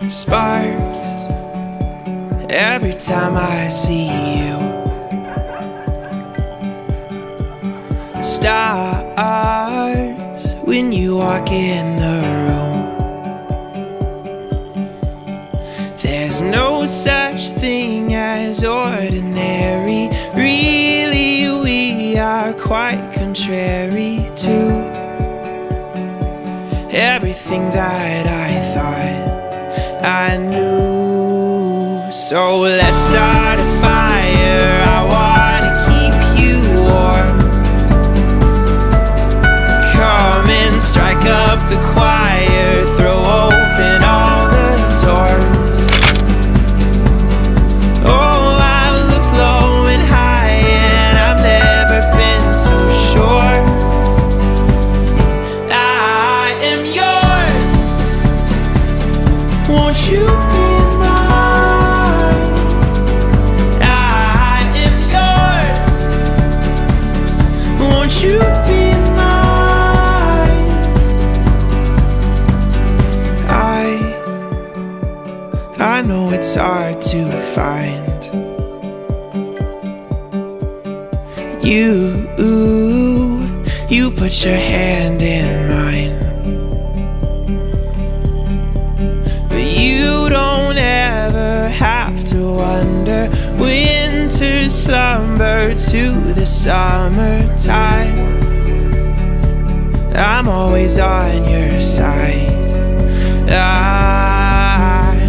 Sparks every time I see you. Stars when you walk in the room. There's no such thing as ordinary. Really, we are quite contrary to everything that I thought I knew. So let's start a fire. I wanna keep you warm. Come and strike up the choir. Throw open all the doors. Oh, I've looked low and high and I've never been so sure. I am yours. Won't you be mine? I am yours. Won't you be mine? I know it's hard to find you put your hand in mine. You don't ever have to wonder. Winter slumber to the summertime. I'm always on your side.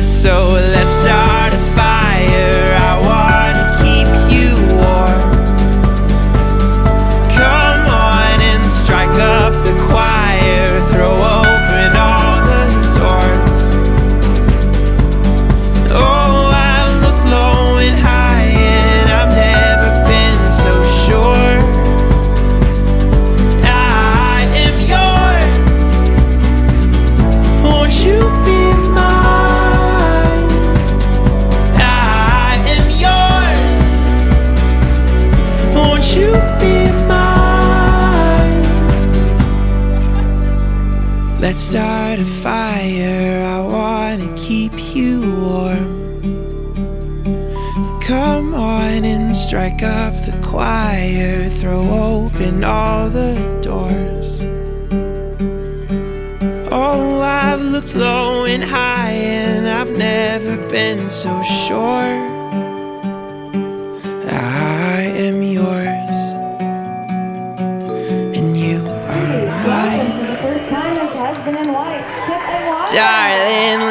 So let's start a fire. I wanna keep you warm. Come on and strike up the choir. Throw open all the doors. Oh, I've looked low and high and I've never been so sure. I am yours. Won't you be mine? I am yours. Won't you be mine? Let's start a fire. I wanna keep you warm. Come on and strike up the choir. Throw open all the doors. Oh, I've looked low and high and I've never been so sure. I am yours and you are mine. For the first time as husband and wife, Chip and Wyatt. Darling,